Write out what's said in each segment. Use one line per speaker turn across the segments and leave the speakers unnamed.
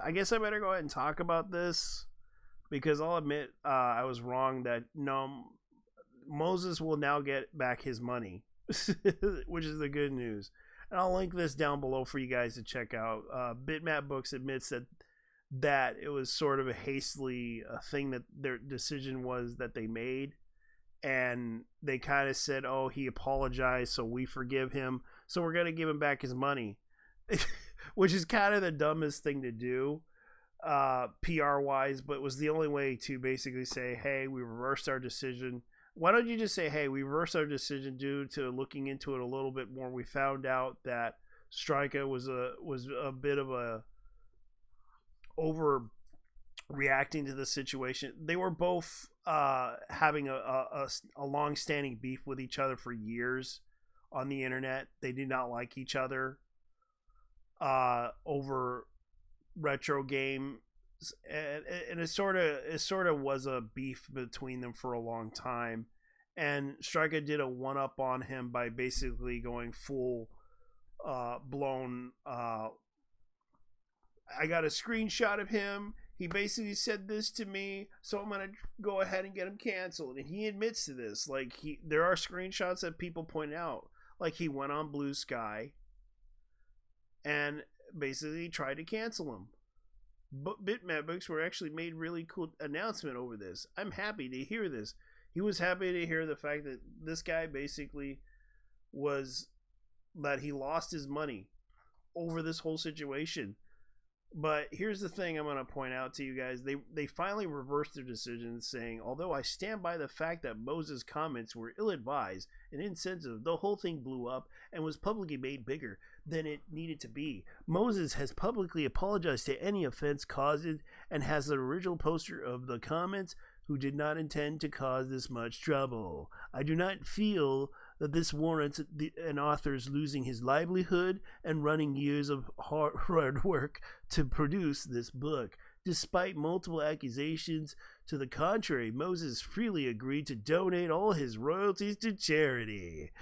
I guess I better go ahead and talk about this because I'll admit I was wrong that no, Moses will now get back his money, which is the good news. And I'll link this down below for you guys to check out. Bitmap Books admits that it was sort of a hastily thing that their decision was that they made, and they kind of said, "Oh, he apologized, so we forgive him, so we're gonna give him back his money," which is kind of the dumbest thing to do, PR wise, but was the only way to basically say, "Hey, we reversed our decision." Why don't you just say, "Hey, we reversed our decision due to looking into it a little bit more. We found out that St1ka was a bit of a overreacting to the situation." They were both having a long-standing beef with each other for years on the internet. They did not like each other over retro game, and it sort of was a beef between them for a long time. And St1ka did a one up on him by basically going full blown. I got a screenshot of him. He basically said this to me, so I'm gonna go ahead and get him canceled. And he admits to this. Like there are screenshots that people point out. Like he went on Blue Sky and basically tried to cancel him. But Bitmap Books were actually made really cool announcement over this. I'm happy to hear this. He was happy to hear the fact that this guy basically was that he lost his money over this whole situation. But here's the thing I'm going to point out to you guys. They finally reversed their decision, saying, although I stand by the fact that Moses' comments were ill-advised and insensitive, the whole thing blew up and was publicly made bigger than it needed to be. Moses has publicly apologized to any offense caused and has the original poster of the comments who did not intend to cause this much trouble. I do not feel that this warrants an author's losing his livelihood and running years of hard work to produce this book. Despite multiple accusations to the contrary, Moses freely agreed to donate all his royalties to charity.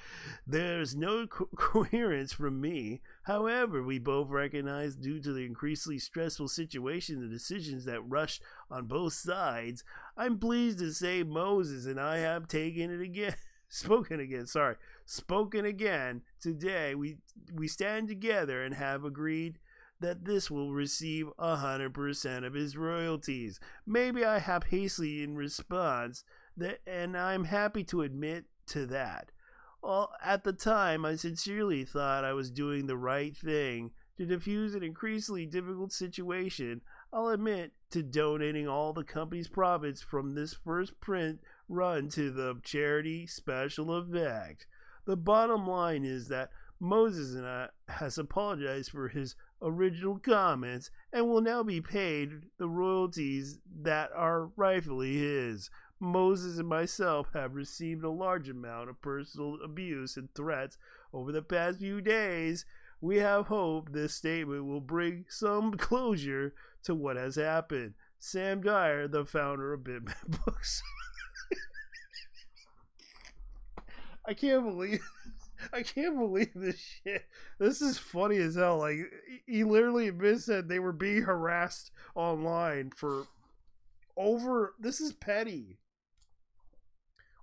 There's no coherence from me. However, we both recognize, due to the increasingly stressful situation, the decisions that rushed on both sides. I'm pleased to say Moses and I have spoken again today. We stand together and have agreed that this will receive 100% of his royalties. Maybe I have hastily in response, and I'm happy to admit to that. Well, at the time, I sincerely thought I was doing the right thing to diffuse an increasingly difficult situation. I'll admit to donating all the company's profits from this first print run to the charity special effect. The bottom line is that Moses and I has apologized for his original comments and will now be paid the royalties that are rightfully his. Moses and myself have received a large amount of personal abuse and threats over the past few days. We have hope this statement will bring some closure to what has happened. Sam Dyer, the founder of Bitmap Books. I can't believe this shit. This is funny as hell. Like, he literally admits that they were being harassed online for this is petty.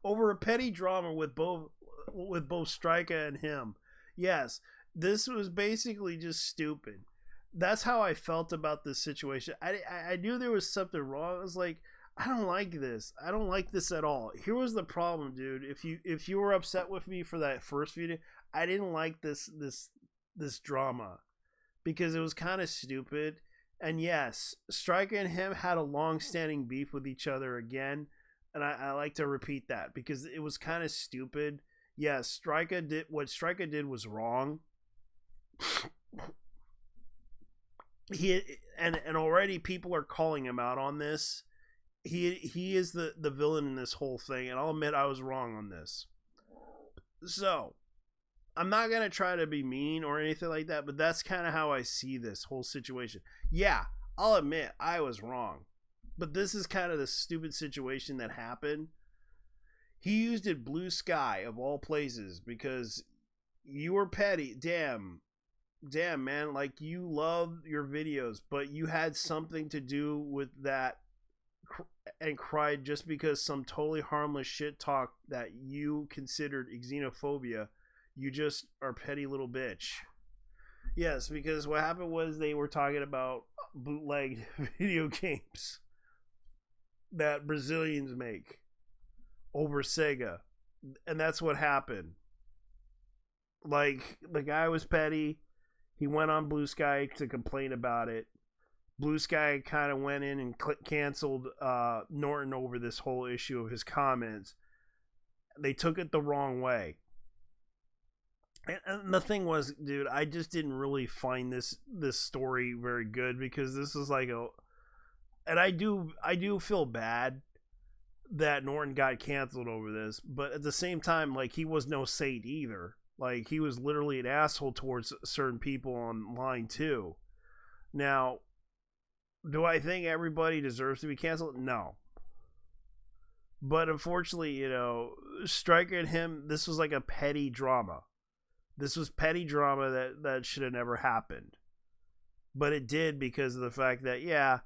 Over a petty drama with both St1ka and him. Yes, this was basically just stupid. That's how I felt about this situation. I knew there was something wrong. I was like, I don't like this. I don't like this at all. Here was the problem, dude. If you were upset with me for that first video, I didn't like this drama because it was kind of stupid. And yes, St1ka and him had a long-standing beef with each other again, and I like to repeat that because it was kind of stupid. Yes, what St1ka did was wrong. And already people are calling him out on this. He is the villain in this whole thing, and I'll admit I was wrong on this. So, I'm not going to try to be mean or anything like that, but that's kind of how I see this whole situation. Yeah, I'll admit I was wrong, but this is kind of the stupid situation that happened. He used it Blue Sky, of all places, because you were petty. Damn. damn, man, like, you love your videos, but you had something to do with that, and cried just because some totally harmless shit talk that you considered xenophobia. You just are petty little bitch. Yes, because what happened was they were talking about bootleg video games that Brazilians make over Sega. And that's what happened. Like, the guy was petty. He went on Blue Sky to complain about it. Blue Sky kind of went in and canceled Norton over this whole issue of his comments. They took it the wrong way. And the thing was, dude, I just didn't really find this story very good, because this is like a, and I do feel bad that Norton got canceled over this, but at the same time, like, he was no saint either. Like, he was literally an asshole towards certain people online too. Now, do I think everybody deserves to be canceled? No. But unfortunately, you know, St1ka and him, this was like a petty drama. This was petty drama that should have never happened. But it did, because of the fact that, yeah,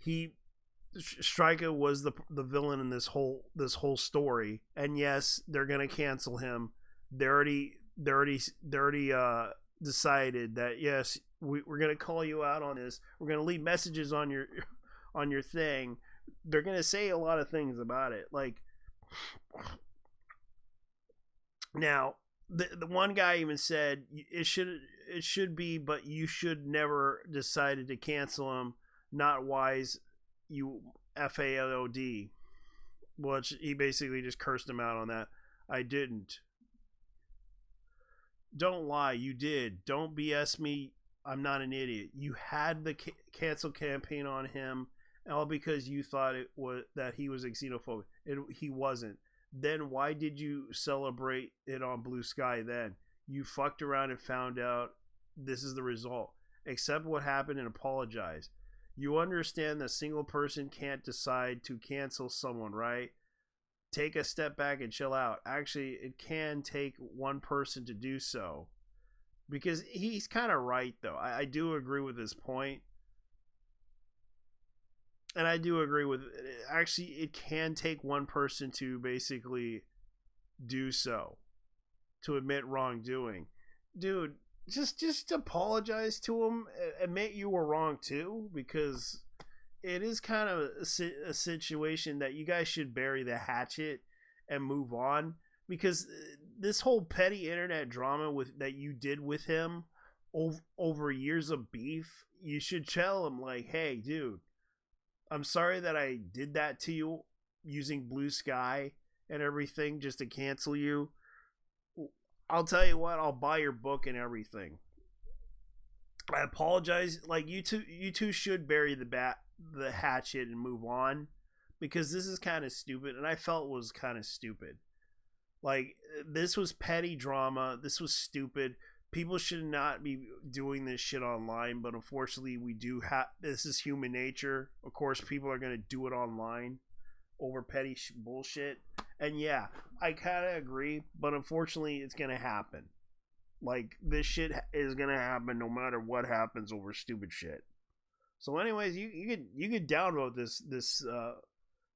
St1ka was the villain in this whole story. And yes, they're gonna cancel him. They already decided that, yes, we're gonna call you out on this. We're gonna leave messages on your thing. They're gonna say a lot of things about it. Like, now, the one guy even said it should be, but you should never decided to cancel him. Not wise, you FAOD. Which he basically just cursed him out on that. I didn't. Don't lie, you did. Don't BS me. I'm not an idiot. You had the cancel campaign on him, all because you thought it was that he was xenophobic. He wasn't. Then why did you celebrate it on Blue Sky then? You fucked around and found out this is the result. Accept what happened and apologize. You understand that a single person can't decide to cancel someone, right? Take a step back and chill out. Actually, it can take one person to do so. Because he's kind of right, though. I do agree with his point. And I do agree with, actually, it can take one person to basically do so, to admit wrongdoing. Dude, just apologize to him. Admit you were wrong too, because it is kind of a situation that you guys should bury the hatchet and move on. Because this whole petty internet drama that you did with him over years of beef, you should tell him, like, hey, dude, I'm sorry that I did that to you using Blue Sky and everything just to cancel you. I'll tell you what, I'll buy your book and everything. I apologize. Like, you two should bury the hatchet and move on, because this is kind of stupid, and I felt it was kind of stupid. Like, this was petty drama. This was stupid. People should not be doing this shit online, but unfortunately we do have, this is human nature. Of course, people are going to do it online over petty bullshit. And yeah, I kind of agree, but unfortunately it's going to happen. Like, this shit is going to happen no matter what happens over stupid shit. So anyways, you could download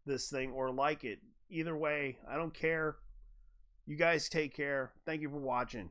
this thing or like it. Either way, I don't care. You guys take care. Thank you for watching.